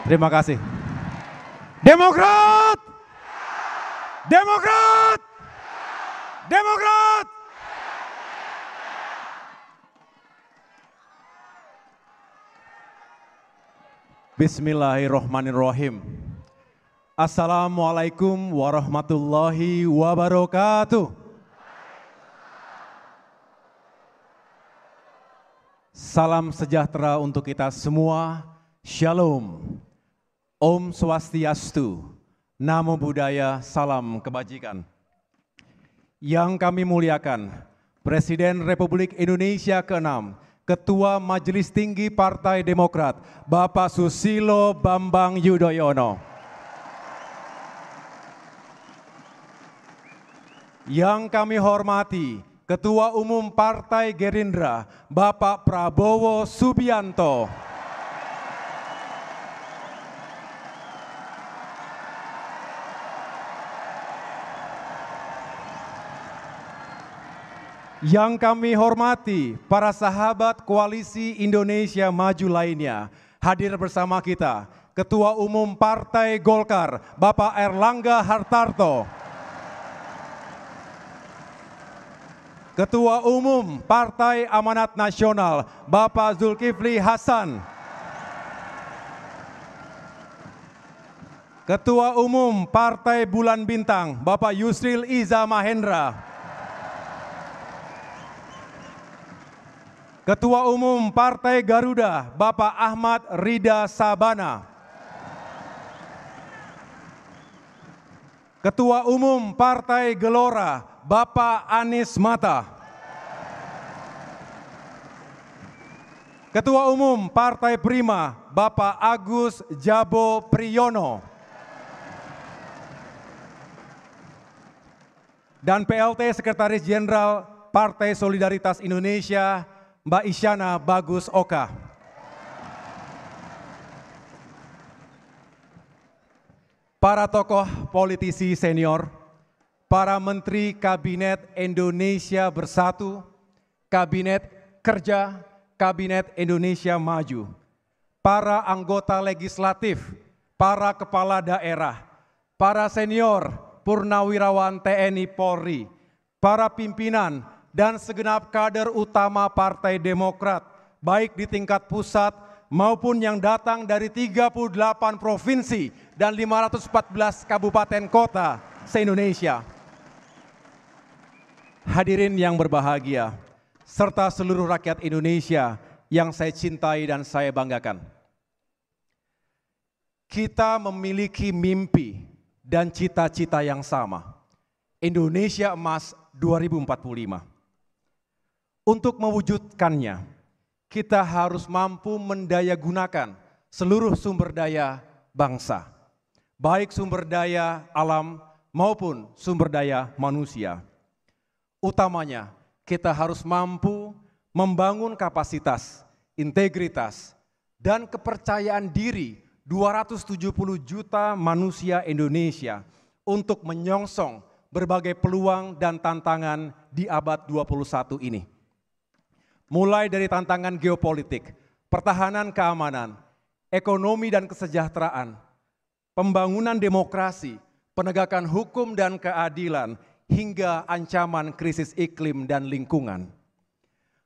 Terima kasih. Demokrat! Demokrat! Demokrat! Bismillahirrahmanirrahim. Assalamualaikum warahmatullahi wabarakatuh. Salam sejahtera untuk kita semua. Shalom. Om Swastiastu. Namo Buddhaya, salam kebajikan. Yang kami muliakan, Presiden Republik Indonesia ke-6, Ketua Majelis Tinggi Partai Demokrat, Bapak Susilo Bambang Yudhoyono. Yang kami hormati, Ketua Umum Partai Gerindra, Bapak Prabowo Subianto. Yang kami hormati, para sahabat Koalisi Indonesia Maju lainnya, hadir bersama kita, Ketua Umum Partai Golkar, Bapak Erlangga Hartarto. Ketua Umum Partai Amanat Nasional, Bapak Zulkifli Hasan. Ketua Umum Partai Bulan Bintang, Bapak Yusril Iza Mahendra. Ketua Umum Partai Garuda, Bapak Ahmad Rida Sabana. Ketua Umum Partai Gelora, Bapak Anies Mata. Ketua Umum Partai Prima, Bapak Agus Jabo Priyono. Dan PLT Sekretaris Jenderal Partai Solidaritas Indonesia, Mbak Isyana Bagus Oka. Para tokoh politisi senior, para Menteri Kabinet Indonesia Bersatu, Kabinet Kerja, Kabinet Indonesia Maju, para anggota legislatif, para kepala daerah, para senior purnawirawan TNI Polri, para pimpinan dan segenap kader utama Partai Demokrat, baik di tingkat pusat maupun yang datang dari 38 provinsi dan 514 kabupaten kota se-Indonesia. Hadirin yang berbahagia, serta seluruh rakyat Indonesia yang saya cintai dan saya banggakan. Kita memiliki mimpi dan cita-cita yang sama. Indonesia Emas 2045. Untuk mewujudkannya, kita harus mampu mendayagunakan seluruh sumber daya bangsa, baik sumber daya alam maupun sumber daya manusia. Utamanya, kita harus mampu membangun kapasitas, integritas, dan kepercayaan diri 270 juta manusia Indonesia untuk menyongsong berbagai peluang dan tantangan di abad 21 ini. Mulai dari tantangan geopolitik, pertahanan keamanan, ekonomi dan kesejahteraan, pembangunan demokrasi, penegakan hukum dan keadilan, hingga ancaman krisis iklim dan lingkungan.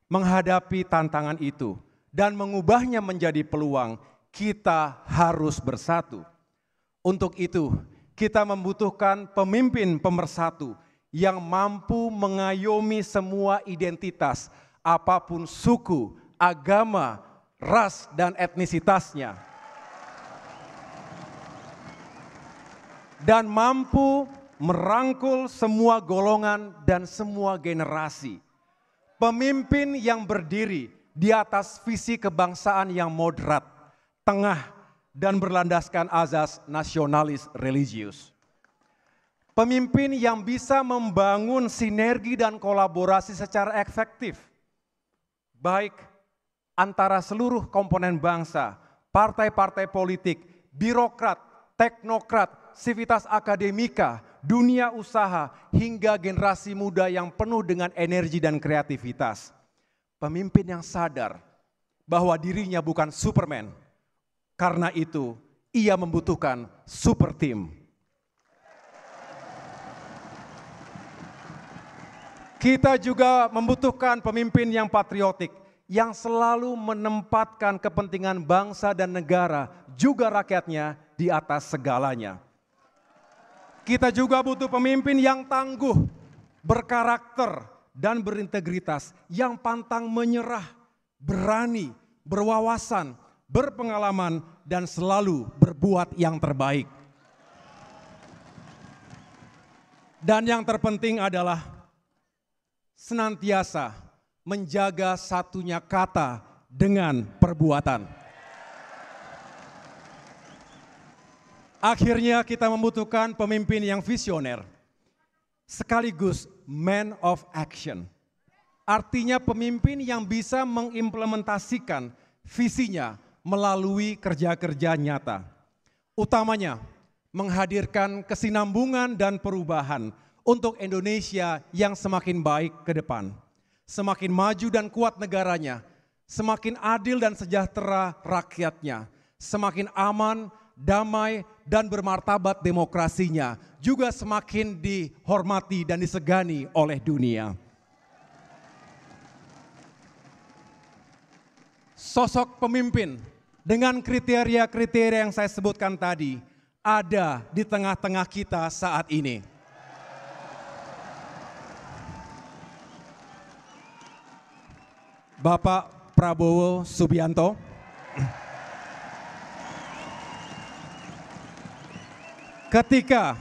Menghadapi tantangan itu dan mengubahnya menjadi peluang, kita harus bersatu. Untuk itu, kita membutuhkan pemimpin pemersatu yang mampu mengayomi semua identitas, apapun suku, agama, ras, dan etnisitasnya. Dan mampu merangkul semua golongan dan semua generasi. Pemimpin yang berdiri di atas visi kebangsaan yang moderat, tengah, dan berlandaskan azas nasionalis religius. Pemimpin yang bisa membangun sinergi dan kolaborasi secara efektif, baik antara seluruh komponen bangsa, partai-partai politik, birokrat, teknokrat, sivitas akademika, dunia usaha, hingga generasi muda yang penuh dengan energi dan kreativitas. Pemimpin yang sadar bahwa dirinya bukan Superman. Karena itu, ia membutuhkan super team. Kita juga membutuhkan pemimpin yang patriotik, yang selalu menempatkan kepentingan bangsa dan negara, juga rakyatnya di atas segalanya. Kita juga butuh pemimpin yang tangguh, berkarakter, dan berintegritas, yang pantang menyerah, berani, berwawasan, berpengalaman, dan selalu berbuat yang terbaik. Dan yang terpenting adalah senantiasa menjaga satunya kata dengan perbuatan. Akhirnya kita membutuhkan pemimpin yang visioner, sekaligus man of action. Artinya pemimpin yang bisa mengimplementasikan visinya melalui kerja-kerja nyata. Utamanya menghadirkan kesinambungan dan perubahan untuk Indonesia yang semakin baik ke depan. Semakin maju dan kuat negaranya, semakin adil dan sejahtera rakyatnya, semakin aman, damai, dan bermartabat demokrasinya, juga semakin dihormati dan disegani oleh dunia. Sosok pemimpin dengan kriteria-kriteria yang saya sebutkan tadi ada di tengah-tengah kita saat ini. Bapak Prabowo Subianto, ketika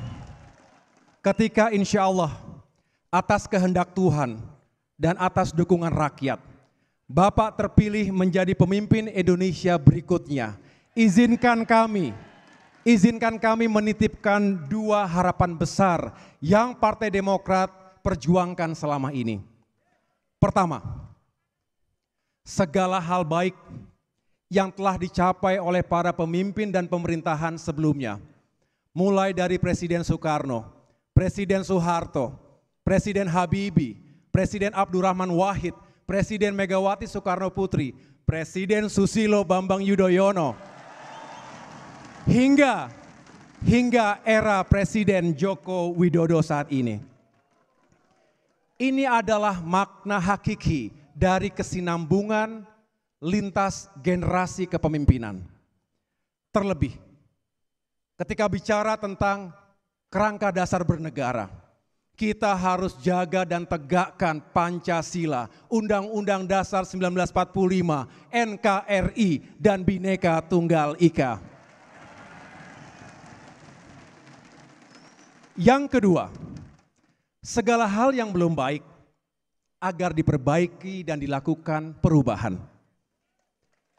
insya Allah atas kehendak Tuhan dan atas dukungan rakyat, Bapak terpilih menjadi pemimpin Indonesia berikutnya. Izinkan kami menitipkan dua harapan besar yang Partai Demokrat perjuangkan selama ini. Pertama, segala hal baik yang telah dicapai oleh para pemimpin dan pemerintahan sebelumnya, mulai dari Presiden Soekarno, Presiden Soeharto, Presiden Habibie, Presiden Abdurrahman Wahid, Presiden Megawati Soekarno Putri, Presiden Susilo Bambang Yudhoyono, hingga era Presiden Joko Widodo saat ini. Ini adalah makna hakiki dari kesinambungan lintas generasi kepemimpinan. Terlebih, ketika bicara tentang kerangka dasar bernegara, kita harus jaga dan tegakkan Pancasila, Undang-Undang Dasar 1945, NKRI, dan Bhinneka Tunggal Ika. Yang kedua, segala hal yang belum baik agar diperbaiki dan dilakukan perubahan.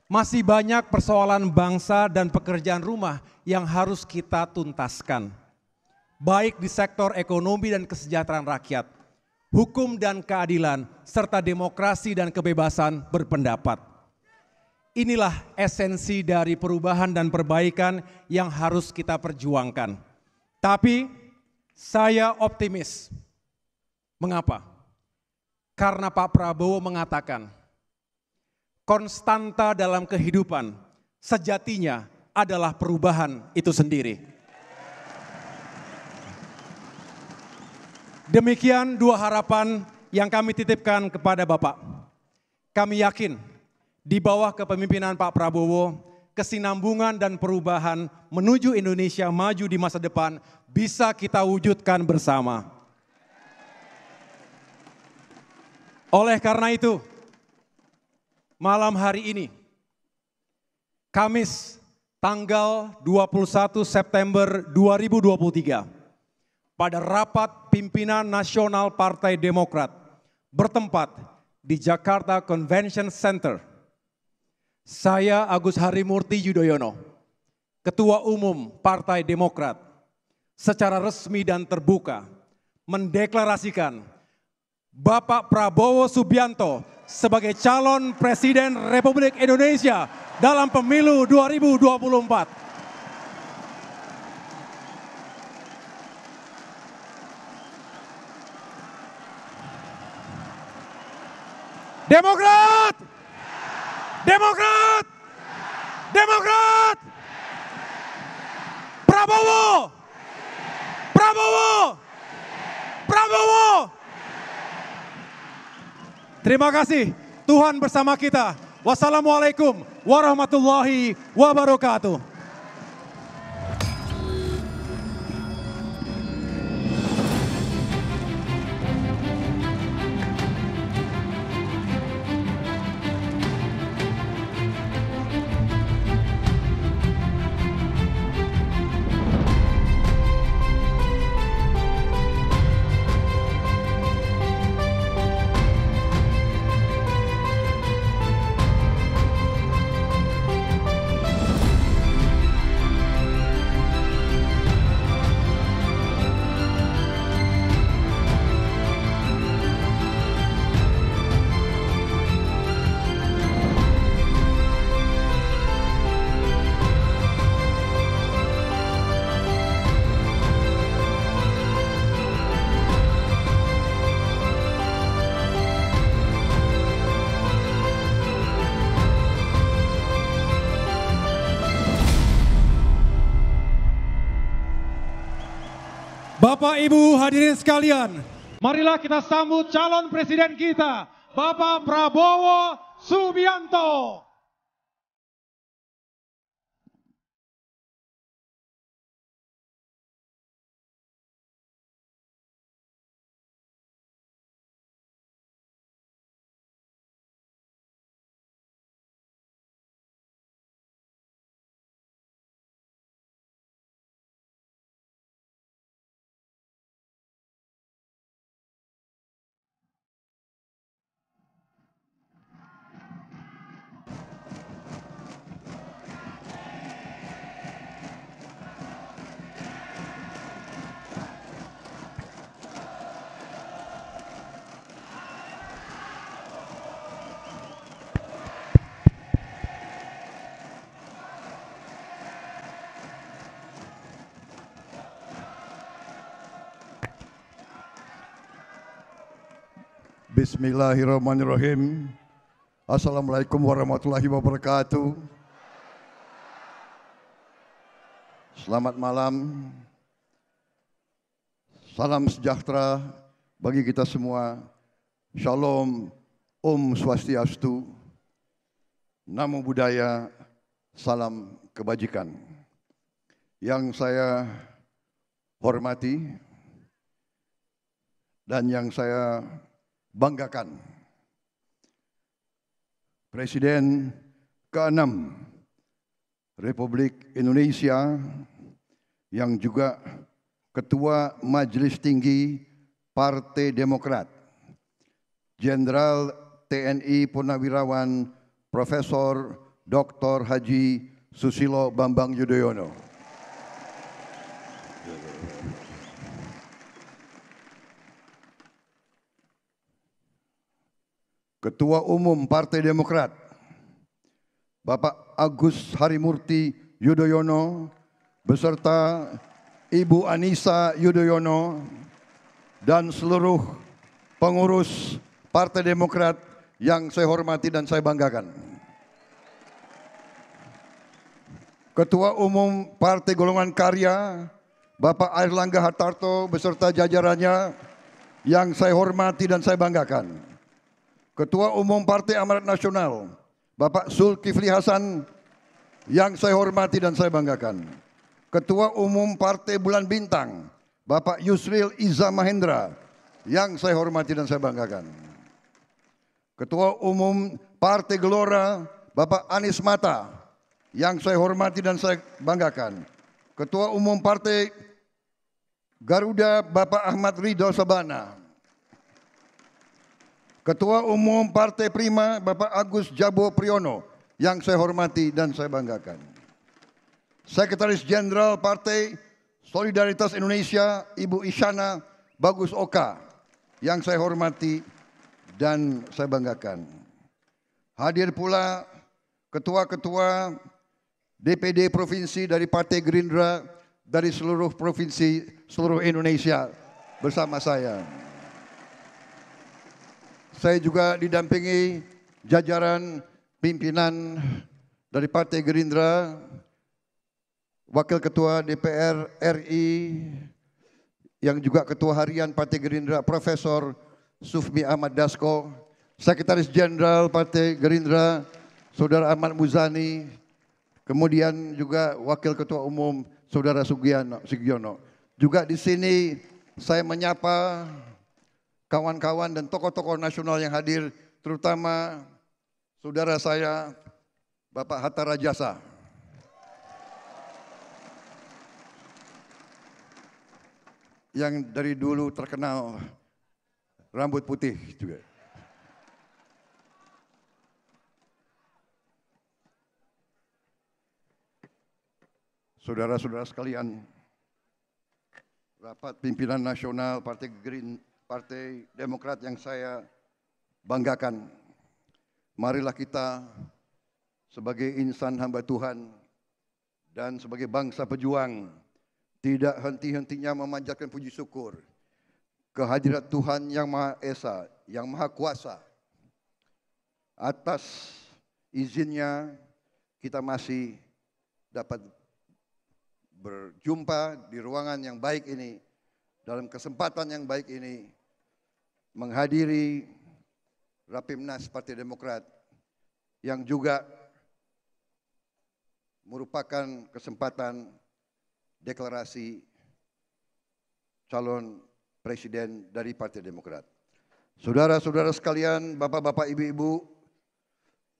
Masih banyak persoalan bangsa dan pekerjaan rumah yang harus kita tuntaskan, baik di sektor ekonomi dan kesejahteraan rakyat, hukum dan keadilan, serta demokrasi dan kebebasan berpendapat. Inilah esensi dari perubahan dan perbaikan yang harus kita perjuangkan. Tapi saya optimis. Mengapa? Karena Pak Prabowo mengatakan, konstanta dalam kehidupan sejatinya adalah perubahan itu sendiri. Demikian dua harapan yang kami titipkan kepada Bapak. Kami yakin di bawah kepemimpinan Pak Prabowo, kesinambungan dan perubahan menuju Indonesia maju di masa depan bisa kita wujudkan bersama. Oleh karena itu, malam hari ini, Kamis tanggal 21 September 2023, pada rapat pimpinan nasional Partai Demokrat bertempat di Jakarta Convention Center, saya Agus Harimurti Yudhoyono, Ketua Umum Partai Demokrat, secara resmi dan terbuka mendeklarasikan Bapak Prabowo Subianto sebagai calon Presiden Republik Indonesia dalam pemilu 2024. Demokrat! Demokrat! Demokrat! Prabowo! Prabowo! Prabowo! Terima kasih. Tuhan bersama kita. Wassalamualaikum warahmatullahi wabarakatuh. Bapak Ibu hadirin sekalian, marilah kita sambut calon presiden kita, Bapak Prabowo Subianto. Bismillahirrahmanirrahim. Assalamualaikum warahmatullahi wabarakatuh. Selamat malam. Salam sejahtera bagi kita semua. Shalom, Om Swastiastu, Namo Buddhaya, salam kebajikan. Yang saya hormati dan yang saya banggakan, Presiden ke-6 Republik Indonesia yang juga Ketua Majelis Tinggi Partai Demokrat, Jenderal TNI Purnawirawan Profesor Dr. Haji Susilo Bambang Yudhoyono. Ketua Umum Partai Demokrat, Bapak Agus Harimurti Yudhoyono, beserta Ibu Anissa Yudhoyono, dan seluruh pengurus Partai Demokrat yang saya hormati dan saya banggakan. Ketua Umum Partai Golongan Karya, Bapak Airlangga Hartarto, beserta jajarannya yang saya hormati dan saya banggakan. Ketua Umum Partai Amanat Nasional, Bapak Zulkifli Hasan, yang saya hormati dan saya banggakan. Ketua Umum Partai Bulan Bintang, Bapak Yusril Iza Mahendra, yang saya hormati dan saya banggakan. Ketua Umum Partai Gelora, Bapak Anies Mata, yang saya hormati dan saya banggakan. Ketua Umum Partai Garuda, Bapak Ahmad Ridho Sabana. Ketua Umum Partai Prima, Bapak Agus Jabo Priyono, yang saya hormati dan saya banggakan. Sekretaris Jenderal Partai Solidaritas Indonesia, Ibu Isyana Bagus Oka, yang saya hormati dan saya banggakan. Hadir pula ketua-ketua DPD Provinsi dari Partai Gerindra dari seluruh provinsi seluruh Indonesia bersama saya. Saya juga didampingi jajaran pimpinan dari Partai Gerindra, Wakil Ketua DPR RI yang juga Ketua Harian Partai Gerindra Profesor Sufmi Ahmad Dasko, Sekretaris Jenderal Partai Gerindra Saudara Ahmad Muzani, kemudian juga Wakil Ketua Umum Saudara Sugiono. Juga di sini saya menyapa kawan-kawan dan tokoh-tokoh nasional yang hadir, terutama saudara saya Bapak Hatta Rajasa. Yang dari dulu terkenal rambut putih juga. Saudara-saudara sekalian, rapat pimpinan nasional Partai Demokrat yang saya banggakan. Marilah kita sebagai insan hamba Tuhan dan sebagai bangsa pejuang tidak henti-hentinya memanjatkan puji syukur kehadirat Tuhan yang Maha Esa, yang Maha Kuasa. Atas izinnya kita masih dapat berjumpa di ruangan yang baik ini, dalam kesempatan yang baik ini, menghadiri Rapimnas Partai Demokrat yang juga merupakan kesempatan deklarasi calon presiden dari Partai Demokrat. Saudara-saudara sekalian, bapak-bapak, ibu-ibu,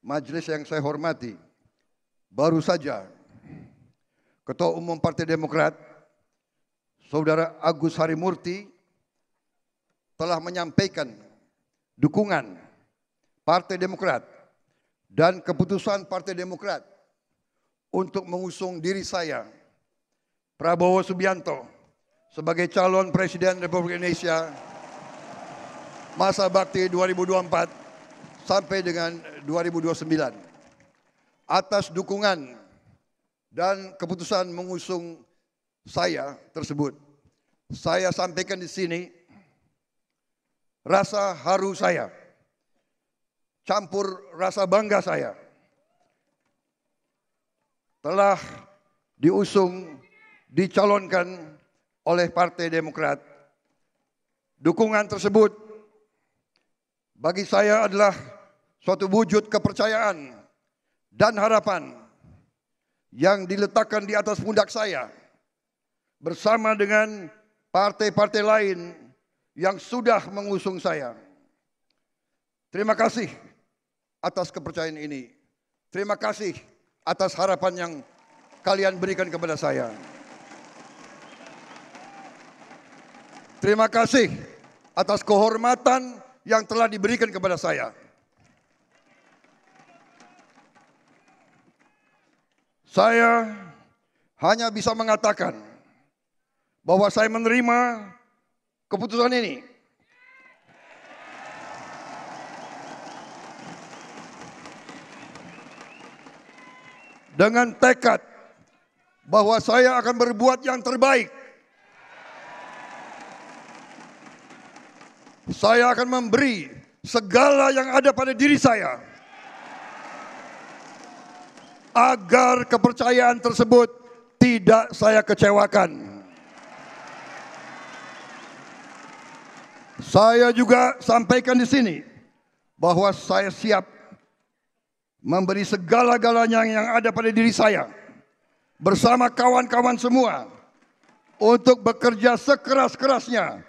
majelis yang saya hormati, baru saja Ketua Umum Partai Demokrat, Saudara Agus Harimurti, telah menyampaikan dukungan Partai Demokrat dan keputusan Partai Demokrat untuk mengusung diri saya, Prabowo Subianto, sebagai calon Presiden Republik Indonesia masa bakti 2024 sampai dengan 2029. Atas dukungan dan keputusan mengusung saya tersebut, saya sampaikan di sini rasa haru saya, campur rasa bangga saya, telah diusung, dicalonkan oleh Partai Demokrat. Dukungan tersebut bagi saya adalah suatu wujud kepercayaan dan harapan yang diletakkan di atas pundak saya bersama dengan partai-partai lain yang sudah mengusung saya. Terima kasih atas kepercayaan ini. Terima kasih atas harapan yang kalian berikan kepada saya. Terima kasih atas kehormatan yang telah diberikan kepada saya. Saya hanya bisa mengatakan bahwa saya menerima keputusan ini dengan tekad bahwa saya akan berbuat yang terbaik. Saya akan memberi segala yang ada pada diri saya agar kepercayaan tersebut tidak saya kecewakan. Saya juga sampaikan di sini bahwa saya siap memberi segala-galanya yang ada pada diri saya bersama kawan-kawan semua untuk bekerja sekeras-kerasnya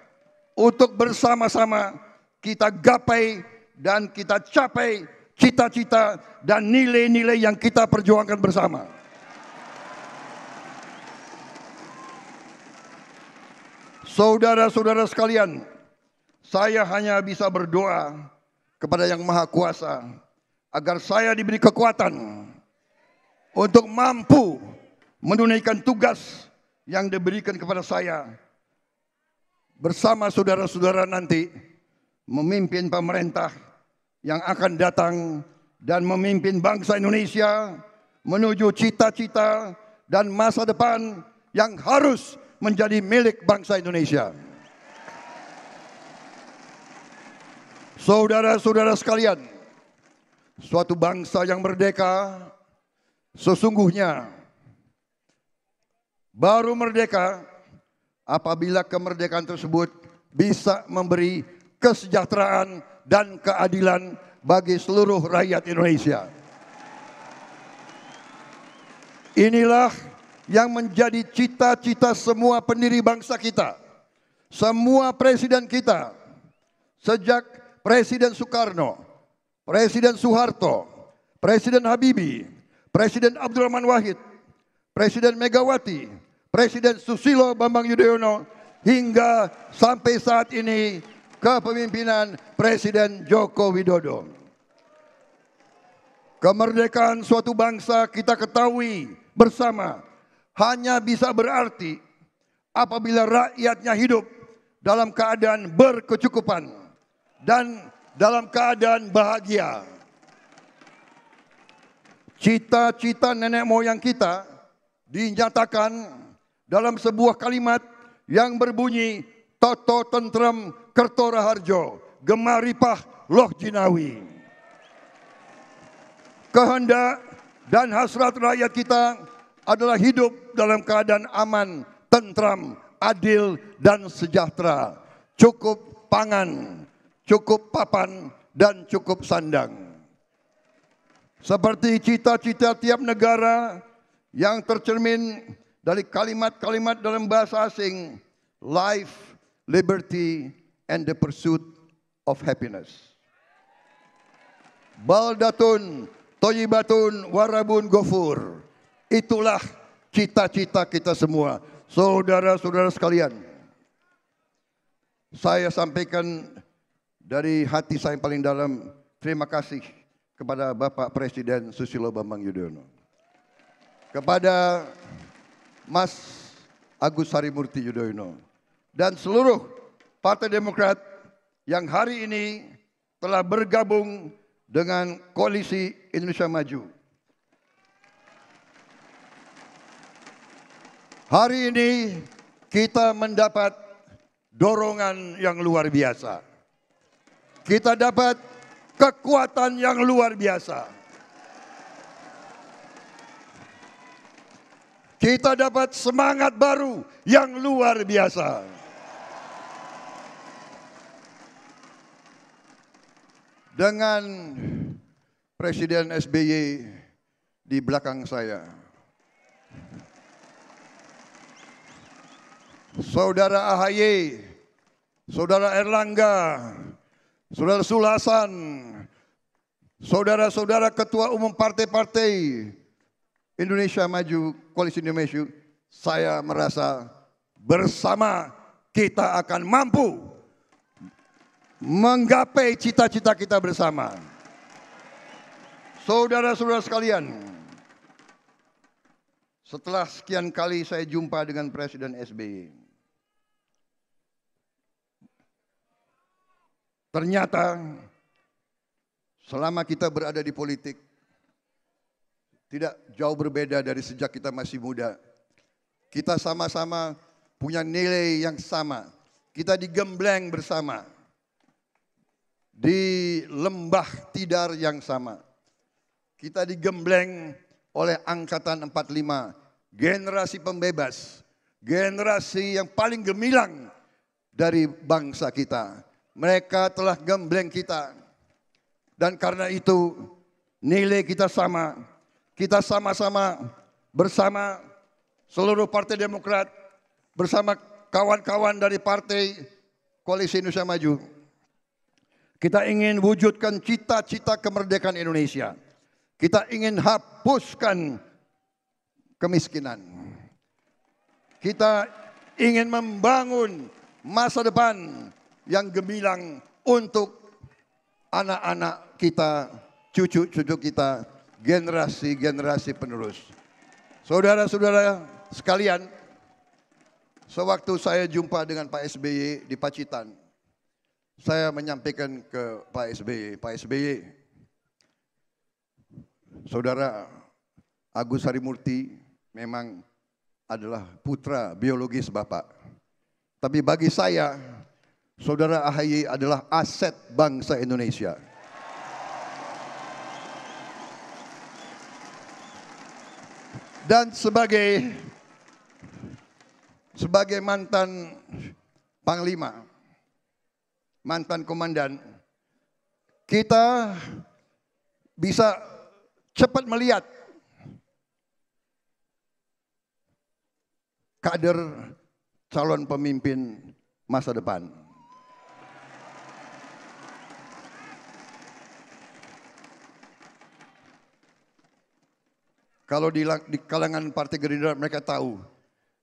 untuk bersama-sama kita gapai dan kita capai cita-cita dan nilai-nilai yang kita perjuangkan bersama. Saudara-saudara sekalian, saya hanya bisa berdoa kepada Yang Maha Kuasa agar saya diberi kekuatan untuk mampu menunaikan tugas yang diberikan kepada saya bersama saudara-saudara nanti memimpin pemerintah yang akan datang dan memimpin bangsa Indonesia menuju cita-cita dan masa depan yang harus menjadi milik bangsa Indonesia. Saudara-saudara sekalian, suatu bangsa yang merdeka sesungguhnya baru merdeka apabila kemerdekaan tersebut bisa memberi kesejahteraan dan keadilan bagi seluruh rakyat Indonesia. Inilah yang menjadi cita-cita semua pendiri bangsa kita, semua presiden kita, sejak Presiden Soekarno, Presiden Soeharto, Presiden Habibie, Presiden Abdurrahman Wahid, Presiden Megawati, Presiden Susilo Bambang Yudhoyono, hingga sampai saat ini kepemimpinan Presiden Joko Widodo. Kemerdekaan suatu bangsa kita ketahui bersama hanya bisa berarti apabila rakyatnya hidup dalam keadaan berkecukupan dan dalam keadaan bahagia. Cita-cita nenek moyang kita dinyatakan dalam sebuah kalimat yang berbunyi Toto Tentrem Kerto Raharjo, Gemaripah Loh Jinawi. Kehendak dan hasrat rakyat kita adalah hidup dalam keadaan aman, tentram, adil dan sejahtera, cukup pangan, cukup papan dan cukup sandang. Seperti cita-cita tiap negara yang tercermin dari kalimat-kalimat dalam bahasa asing, life, liberty, and the pursuit of happiness. Baldatun, Toyibatun, Warabun, Gofur. Itulah cita-cita kita semua. Saudara-saudara sekalian, saya sampaikan dari hati saya yang paling dalam, terima kasih kepada Bapak Presiden Susilo Bambang Yudhoyono. Kepada Mas Agus Harimurti Yudhoyono dan seluruh Partai Demokrat yang hari ini telah bergabung dengan Koalisi Indonesia Maju. Hari ini kita mendapat dorongan yang luar biasa. Kita dapat kekuatan yang luar biasa. Kita dapat semangat baru yang luar biasa. Dengan Presiden SBY di belakang saya, Saudara AHY, Saudara Erlangga, Saudara Sulasan, saudara-saudara ketua umum partai-partai Indonesia Maju, Koalisi Indonesia Maju, saya merasa bersama kita akan mampu menggapai cita-cita kita bersama. Saudara-saudara sekalian, setelah sekian kali saya jumpa dengan Presiden SBY, ternyata selama kita berada di politik, tidak jauh berbeda dari sejak kita masih muda. Kita sama-sama punya nilai yang sama. Kita digembleng bersama. Di lembah tidar yang sama. Kita digembleng oleh Angkatan 45. Generasi pembebas. Generasi yang paling gemilang dari bangsa kita. Mereka telah gembleng kita. Dan karena itu nilai kita sama. Kita sama-sama bersama seluruh Partai Demokrat, bersama kawan-kawan dari Partai Koalisi Indonesia Maju. Kita ingin wujudkan cita-cita kemerdekaan Indonesia. Kita ingin hapuskan kemiskinan. Kita ingin membangun masa depan yang gemilang untuk anak-anak kita, cucu-cucu kita, generasi-generasi penerus. Saudara-saudara sekalian, sewaktu saya jumpa dengan Pak SBY di Pacitan, saya menyampaikan ke Pak SBY, Saudara Agus Harimurti memang adalah putra biologis Bapak. Tapi bagi saya, Saudara AHY adalah aset bangsa Indonesia. Dan sebagai sebagai mantan panglima, mantan komandan, kita bisa cepat melihat kader calon pemimpin masa depan. Kalau di kalangan Partai Gerindra mereka tahu,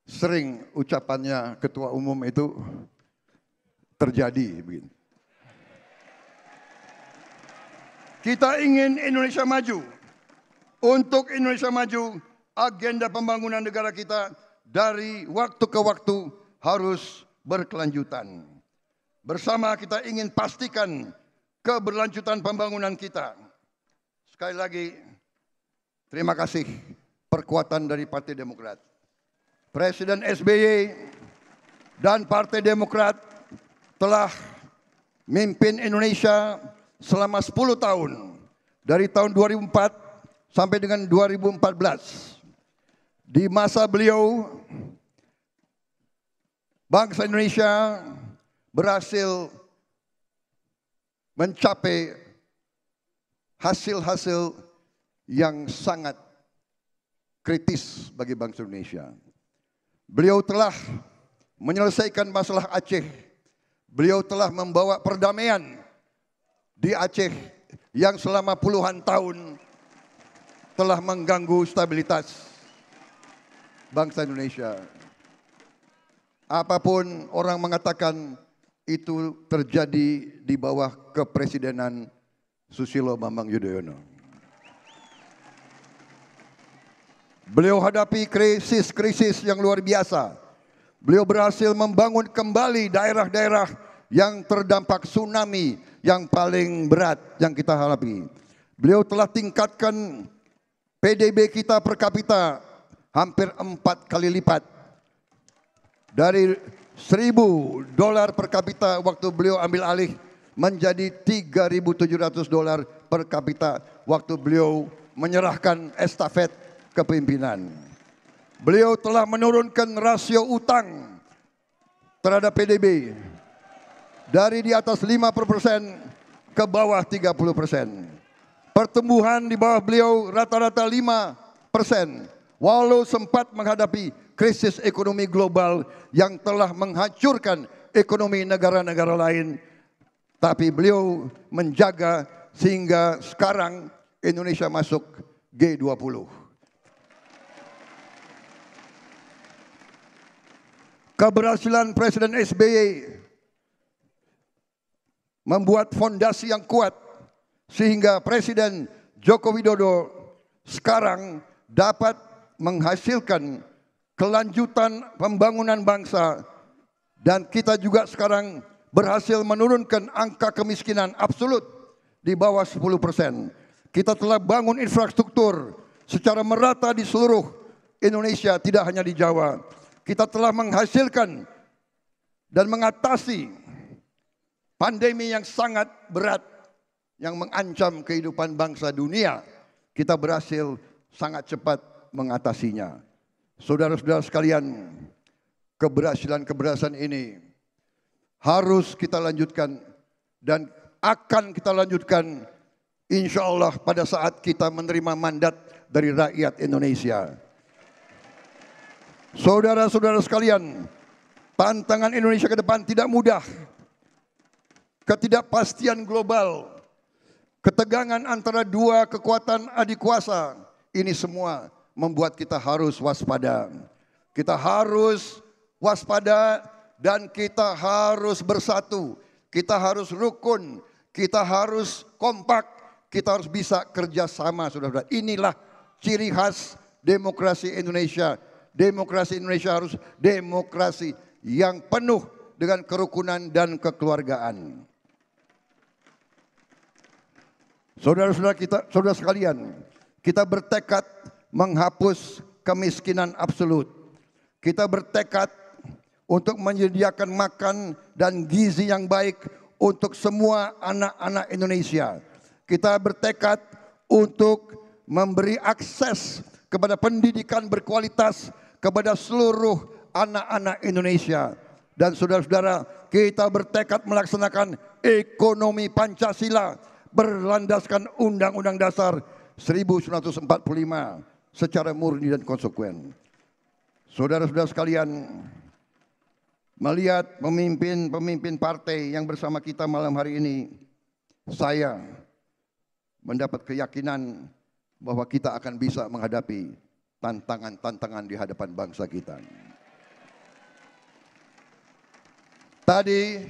sering ucapannya ketua umum itu terjadi begini. Kita ingin Indonesia maju. Untuk Indonesia maju, agenda pembangunan negara kita dari waktu ke waktu harus berkelanjutan. Bersama kita ingin pastikan keberlanjutan pembangunan kita. Sekali lagi, terima kasih perkuatan dari Partai Demokrat. Presiden SBY dan Partai Demokrat telah memimpin Indonesia selama 10 tahun. Dari tahun 2004 sampai dengan 2014. Di masa beliau, bangsa Indonesia berhasil mencapai hasil-hasil yang sangat kritis bagi bangsa Indonesia. Beliau telah menyelesaikan masalah Aceh. Beliau telah membawa perdamaian di Aceh yang selama puluhan tahun telah mengganggu stabilitas bangsa Indonesia. Apapun orang mengatakan itu terjadi di bawah kepresidenan Susilo Bambang Yudhoyono. Beliau hadapi krisis-krisis yang luar biasa. Beliau berhasil membangun kembali daerah-daerah yang terdampak tsunami yang paling berat yang kita hadapi. Beliau telah tingkatkan PDB kita per kapita hampir 4 kali lipat. Dari $1.000 per kapita waktu beliau ambil alih menjadi $3.700 per kapita waktu beliau menyerahkan estafet kepemimpinan. Beliau telah menurunkan rasio utang terhadap PDB dari di atas 50% ke bawah 30%. Pertumbuhan di bawah beliau rata-rata 5%. Walau sempat menghadapi krisis ekonomi global yang telah menghancurkan ekonomi negara-negara lain, tapi beliau menjaga sehingga sekarang Indonesia masuk G20. Keberhasilan Presiden SBY membuat fondasi yang kuat sehingga Presiden Joko Widodo sekarang dapat menghasilkan kelanjutan pembangunan bangsa, dan kita juga sekarang berhasil menurunkan angka kemiskinan absolut di bawah 10%. Kita telah bangun infrastruktur secara merata di seluruh Indonesia, tidak hanya di Jawa. Kita telah menghasilkan dan mengatasi pandemi yang sangat berat yang mengancam kehidupan bangsa dunia. Kita berhasil sangat cepat mengatasinya. Saudara-saudara sekalian, keberhasilan ini harus kita lanjutkan dan akan kita lanjutkan insya Allah pada saat kita menerima mandat dari rakyat Indonesia. Saudara-saudara sekalian, tantangan Indonesia ke depan tidak mudah. Ketidakpastian global, ketegangan antara dua kekuatan adik kuasa, ini semua membuat kita harus waspada. Kita harus waspada dan kita harus bersatu. Kita harus rukun, kita harus kompak, kita harus bisa kerjasama, saudara-saudara. Inilah ciri khas demokrasi Indonesia. Demokrasi Indonesia harus demokrasi yang penuh dengan kerukunan dan kekeluargaan. Saudara-saudara kita, saudara sekalian, kita bertekad menghapus kemiskinan absolut. Kita bertekad untuk menyediakan makan dan gizi yang baik untuk semua anak-anak Indonesia. Kita bertekad untuk memberi akses kepada pendidikan berkualitas kepada seluruh anak-anak Indonesia. Dan saudara-saudara, kita bertekad melaksanakan ekonomi Pancasila berlandaskan Undang-Undang Dasar 1945 secara murni dan konsekuen. Saudara-saudara sekalian, melihat pemimpin partai yang bersama kita malam hari ini, saya mendapat keyakinan bahwa kita akan bisa menghadapi tantangan-tantangan di hadapan bangsa kita. Tadi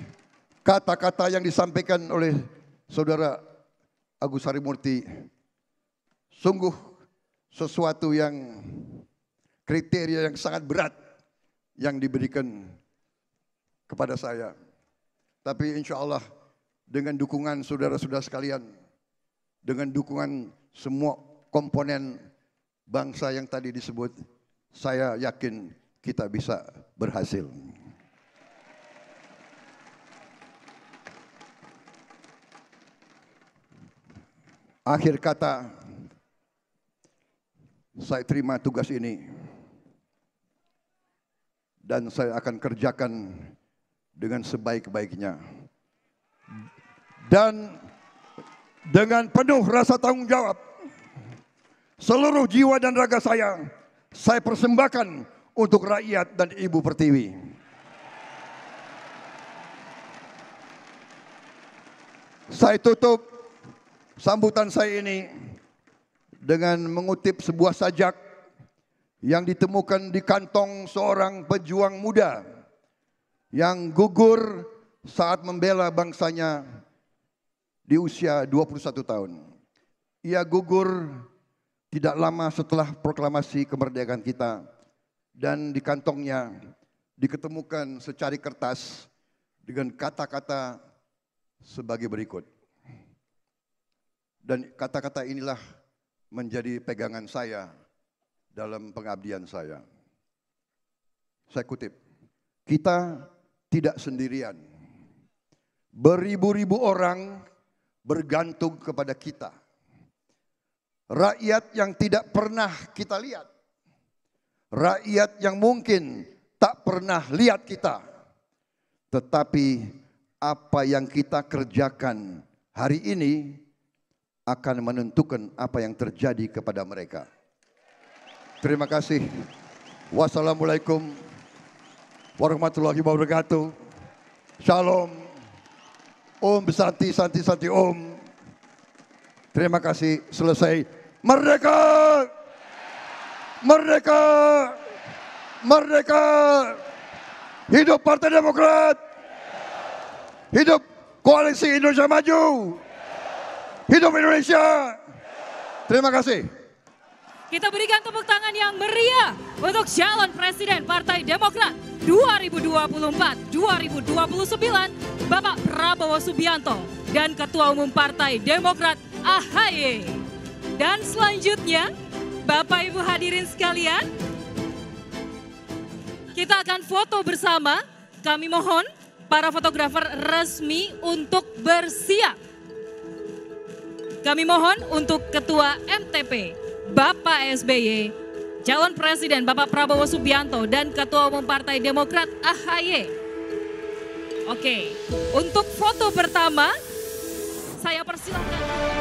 kata-kata yang disampaikan oleh Saudara Agus Harimurti sungguh sesuatu yang kriteria yang sangat berat yang diberikan kepada saya. Tapi insya Allah dengan dukungan saudara-saudara sekalian, dengan dukungan semua komponen bangsa yang tadi disebut, saya yakin kita bisa berhasil. Akhir kata, saya terima tugas ini dan saya akan kerjakan dengan sebaik-baiknya. Dan dengan penuh rasa tanggung jawab, seluruh jiwa dan raga saya persembahkan untuk rakyat dan Ibu Pertiwi. Saya tutup sambutan saya ini dengan mengutip sebuah sajak yang ditemukan di kantong seorang pejuang muda yang gugur saat membela bangsanya di usia 21 tahun. Ia gugur tidak lama setelah proklamasi kemerdekaan kita, dan di kantongnya diketemukan secari kertas dengan kata-kata sebagai berikut. Dan kata-kata inilah menjadi pegangan saya dalam pengabdian saya. Saya kutip, kita tidak sendirian. Beribu-ribu orang bergantung kepada kita. Rakyat yang tidak pernah kita lihat. Rakyat yang mungkin tak pernah lihat kita. Tetapi apa yang kita kerjakan hari ini akan menentukan apa yang terjadi kepada mereka. Terima kasih. Wassalamualaikum warahmatullahi wabarakatuh. Shalom. Om Santi Santi Santi Om. Terima kasih. Selesai. Merdeka! Merdeka! Merdeka! Hidup Partai Demokrat! Hidup Koalisi Indonesia Maju! Hidup Indonesia! Terima kasih. Kita berikan tepuk tangan yang meriah untuk calon Presiden Partai Demokrat 2024-2029, Bapak Prabowo Subianto, dan Ketua Umum Partai Demokrat AHY. Dan selanjutnya, Bapak Ibu hadirin sekalian, kita akan foto bersama. Kami mohon para fotografer resmi untuk bersiap. Kami mohon untuk Ketua MTP, Bapak SBY, calon Presiden Bapak Prabowo Subianto, dan Ketua Umum Partai Demokrat AHY. Oke, untuk foto pertama, saya persilakan.